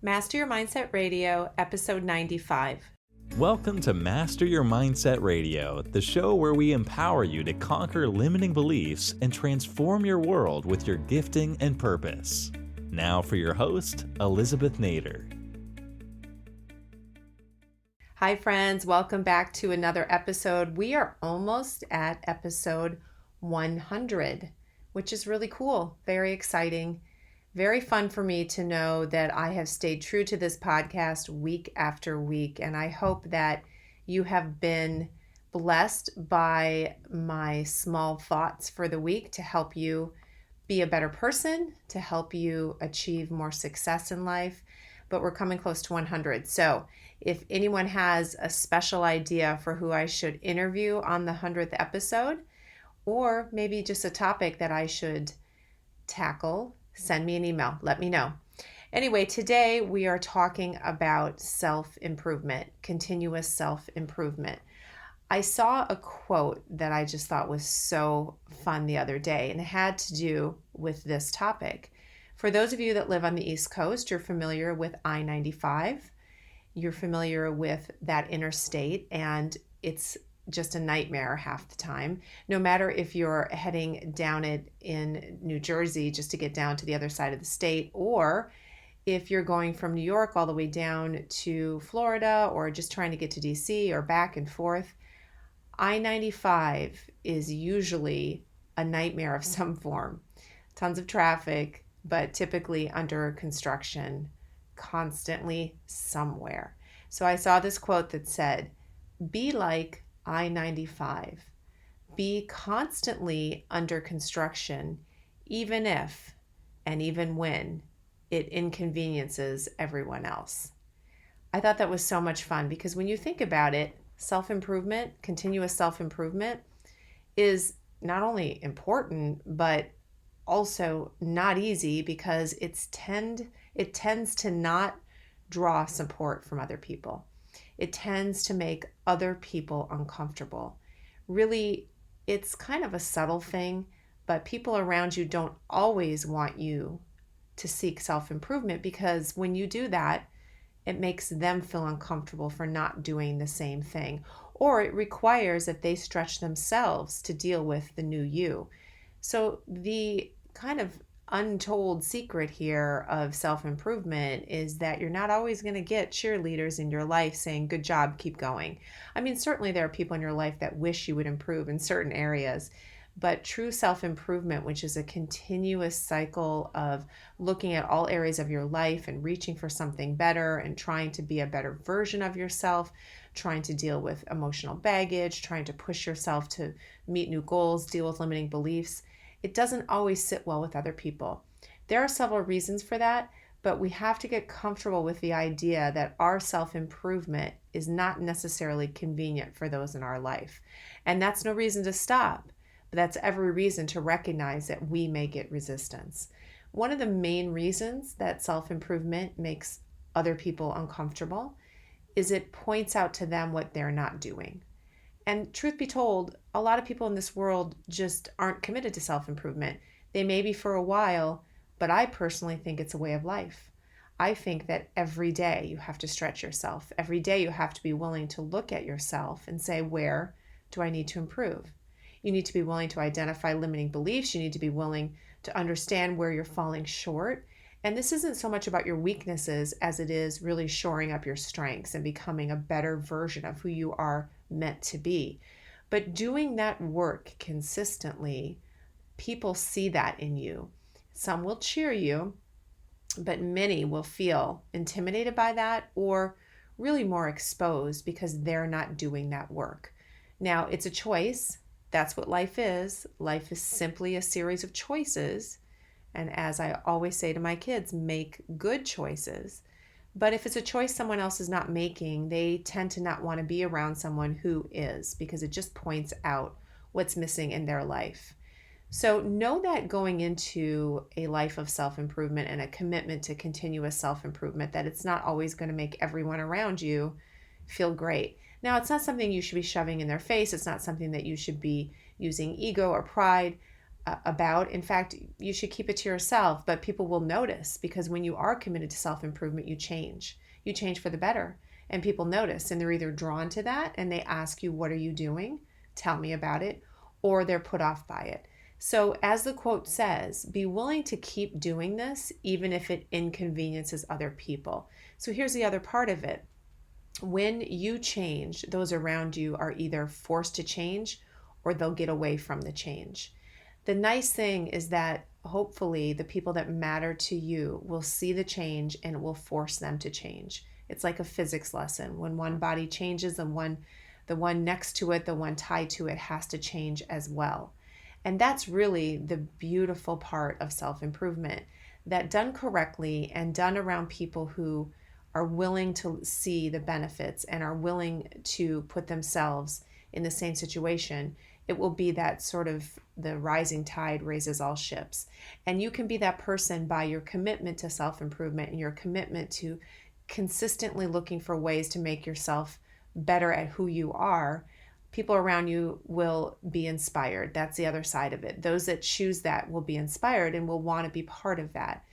Master Your Mindset Radio, episode 95. Welcome to Master Your Mindset Radio, the show where we empower you to conquer limiting beliefs and transform your world with your gifting and purpose. Now for your host, Elizabeth Nader. Hi friends, welcome back to another episode. We are almost at episode 100, which is really cool, very exciting. Very fun for me to know that I have stayed true to this podcast week after week, and I hope that you have been blessed by my small thoughts for the week to help you be a better person, to help you achieve more success in life. But we're coming close to 100. So if anyone has a special idea for who I should interview on the 100th episode, or maybe just a topic that I should tackle, send me an email. Let me know. Anyway, today we are talking about self-improvement, continuous self-improvement. I saw a quote that I just thought was so fun the other day, and it had to do with this topic. For those of you that live on the East Coast, you're familiar with I-95. You're familiar with that interstate, and it's just a nightmare half the time. No matter if you're heading down it in New Jersey just to get down to the other side of the state, or if you're going from New York all the way down to Florida, or just trying to get to DC or back and forth, I-95 is usually a nightmare of some form. Tons of traffic, but typically under construction, constantly somewhere. So I saw this quote that said, "Be like I-95. Be constantly under construction, even if and even when it inconveniences everyone else." I thought that was so much fun because when you think about it, self-improvement, continuous self-improvement is not only important, but also not easy because it tends to not draw support from other people. It tends to make other people uncomfortable. Really, it's kind of a subtle thing, but people around you don't always want you to seek self-improvement because when you do that, it makes them feel uncomfortable for not doing the same thing. Or it requires that they stretch themselves to deal with the new you. So the kind of untold secret here of self-improvement is that you're not always going to get cheerleaders in your life saying, "Good job, keep going." I mean, certainly there are people in your life that wish you would improve in certain areas, but true self-improvement, which is a continuous cycle of looking at all areas of your life and reaching for something better and trying to be a better version of yourself, trying to deal with emotional baggage, trying to push yourself to meet new goals, deal with limiting beliefs, it doesn't always sit well with other people. There are several reasons for that, but we have to get comfortable with the idea that our self-improvement is not necessarily convenient for those in our life. And that's no reason to stop, but that's every reason to recognize that we may get resistance. One of the main reasons that self-improvement makes other people uncomfortable is it points out to them what they're not doing. And truth be told, a lot of people in this world just aren't committed to self-improvement. They may be for a while, but I personally think it's a way of life. I think that every day you have to stretch yourself. Every day you have to be willing to look at yourself and say, where do I need to improve? You need to be willing to identify limiting beliefs. You need to be willing to understand where you're falling short. And this isn't so much about your weaknesses as it is really shoring up your strengths and becoming a better version of who you are meant to be. But doing that work consistently, people see that in you. Some will cheer you, but many will feel intimidated by that or really more exposed because they're not doing that work. Now, it's a choice. That's what life is. Life is simply a series of choices. And as I always say to my kids, make good choices. But if it's a choice someone else is not making, they tend to not want to be around someone who is, because it just points out what's missing in their life. So know that going into a life of self-improvement and a commitment to continuous self-improvement, that it's not always going to make everyone around you feel great. Now, it's not something you should be shoving in their face. It's not something that you should be using ego or pride. about. In fact, you should keep it to yourself, but people will notice, because when you are committed to self-improvement, you change. You change for the better, and people notice, and they're either drawn to that and they ask you, what are you doing? Tell me about it, or they're put off by it. So as the quote says, be willing to keep doing this even if it inconveniences other people. So here's the other part of it. When you change, those around you are either forced to change or they'll get away from the change. The nice thing is that hopefully the people that matter to you will see the change and it will force them to change. It's like a physics lesson. When one body changes, the one next to it, the one tied to it has to change as well. And that's really the beautiful part of self-improvement, that done correctly and done around people who are willing to see the benefits and are willing to put themselves in the same situation, it will be that sort of the rising tide raises all ships. And you can be that person by your commitment to self-improvement and your commitment to consistently looking for ways to make yourself better at who you are. People around you will be inspired. That's the other side of it. Those that choose that will be inspired and will want to be part of that.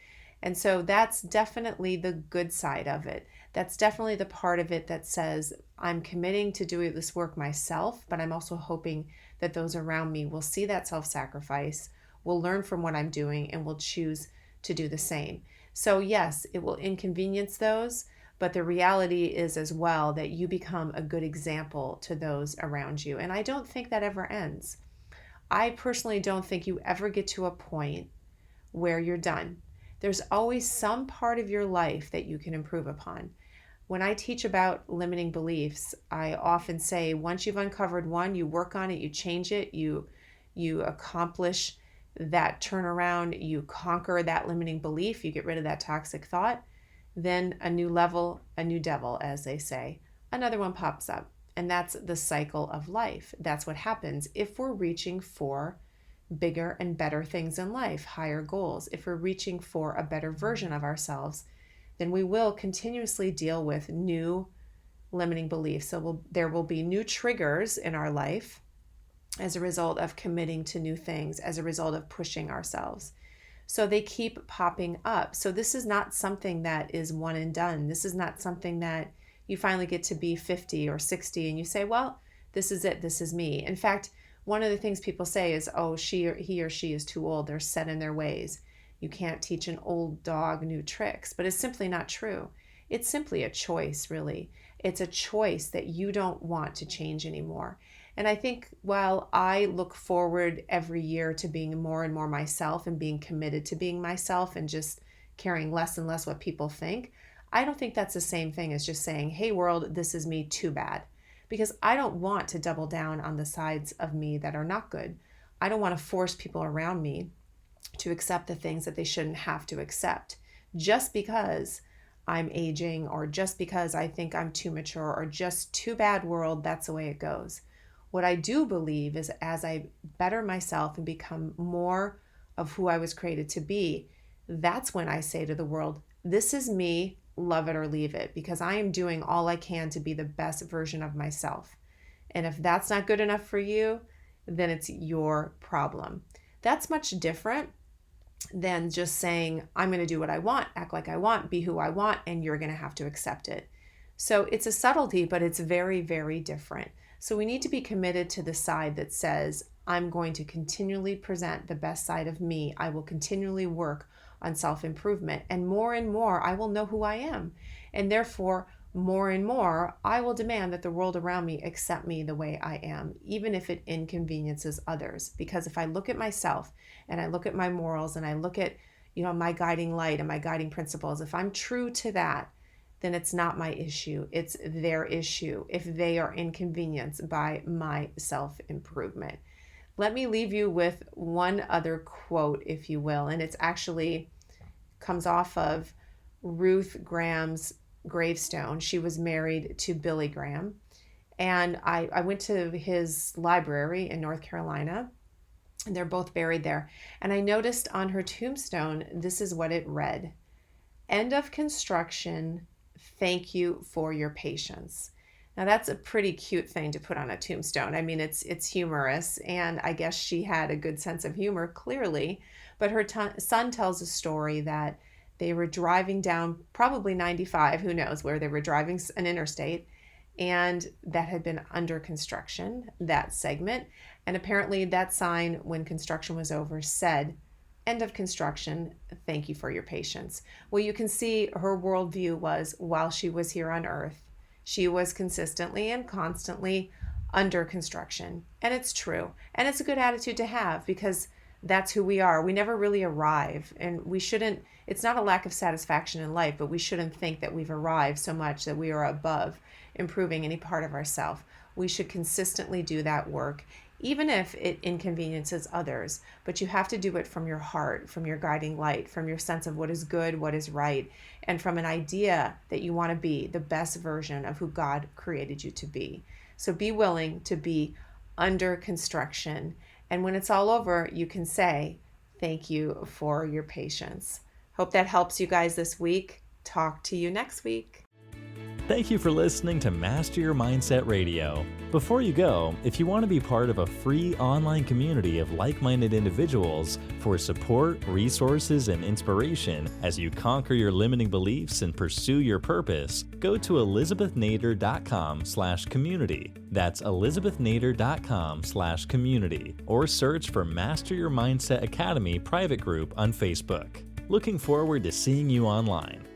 And so that's definitely the good side of it. That's definitely the part of it that says, I'm committing to doing this work myself, but I'm also hoping that those around me will see that self-sacrifice, will learn from what I'm doing, and will choose to do the same. So yes, it will inconvenience those, but the reality is as well that you become a good example to those around you. And I don't think that ever ends. I personally don't think you ever get to a point where you're done. There's always some part of your life that you can improve upon. When I teach about limiting beliefs, I often say once you've uncovered one, you work on it, you change it, you accomplish that turnaround, you conquer that limiting belief, you get rid of that toxic thought, then a new level, a new devil, as they say, another one pops up. And that's the cycle of life. That's what happens if we're reaching for bigger and better things in life, higher goals. If we're reaching for a better version of ourselves, then we will continuously deal with new limiting beliefs. So there will be new triggers in our life as a result of committing to new things, as a result of pushing ourselves. So they keep popping up. So this is not something that is one and done. This is not something that you finally get to be 50 or 60 and you say, well, this is it, this is me. In fact, one of the things people say is, oh, he or she is too old. They're set in their ways. You can't teach an old dog new tricks, but it's simply not true. It's simply a choice, really. It's a choice that you don't want to change anymore. And I think while I look forward every year to being more and more myself and being committed to being myself and just caring less and less what people think, I don't think that's the same thing as just saying, hey world, this is me, too bad. Because I don't want to double down on the sides of me that are not good. I don't want to force people around me to accept the things that they shouldn't have to accept just because I'm aging or just because I think I'm too mature or just too bad world, that's the way it goes. What I do believe is as I better myself and become more of who I was created to be, that's when I say to the world, this is me, love it or leave it, because I am doing all I can to be the best version of myself. And if that's not good enough for you, then it's your problem. That's much different than just saying, I'm going to do what I want, act like I want, be who I want, and you're going to have to accept it. So it's a subtlety, but it's very, very different. So we need to be committed to the side that says, I'm going to continually present the best side of me. I will continually work on self-improvement. And more, I will know who I am. And therefore, more and more, I will demand that the world around me accept me the way I am, even if it inconveniences others. Because if I look at myself and I look at my morals and I look at, my guiding light and my guiding principles, if I'm true to that, then it's not my issue. It's their issue if they are inconvenienced by my self-improvement. Let me leave you with one other quote, if you will, and it's actually comes off of Ruth Graham's gravestone. She was married to Billy Graham, and I went to his library in North Carolina, and they're both buried there. And I noticed on her tombstone, this is what it read: "End of construction. Thank you for your patience." Now that's a pretty cute thing to put on a tombstone. I mean, it's humorous, and I guess she had a good sense of humor, clearly. But her son tells a story that they were driving down probably 95, who knows where they were driving, an interstate, and that had been under construction, that segment. And apparently that sign, when construction was over, said, "End of construction. Thank you for your patience." Well, you can see her worldview was, while she was here on earth, she was consistently and constantly under construction. And it's true. And it's a good attitude to have, because that's who we are. We never really arrive. And we shouldn't, it's not a lack of satisfaction in life, but we shouldn't think that we've arrived so much that we are above improving any part of ourselves. We should consistently do that work, even if it inconveniences others. But you have to do it from your heart, from your guiding light, from your sense of what is good, what is right, and from an idea that you want to be the best version of who God created you to be. So be willing to be under construction. And when it's all over, you can say, "Thank you for your patience." Hope that helps you guys this week. Talk to you next week. Thank you for listening to Master Your Mindset Radio. Before you go, if you want to be part of a free online community of like-minded individuals for support, resources, and inspiration as you conquer your limiting beliefs and pursue your purpose, go to elizabethnader.com/community. That's elizabethnader.com/community, or search for Master Your Mindset Academy private group on Facebook. Looking forward to seeing you online.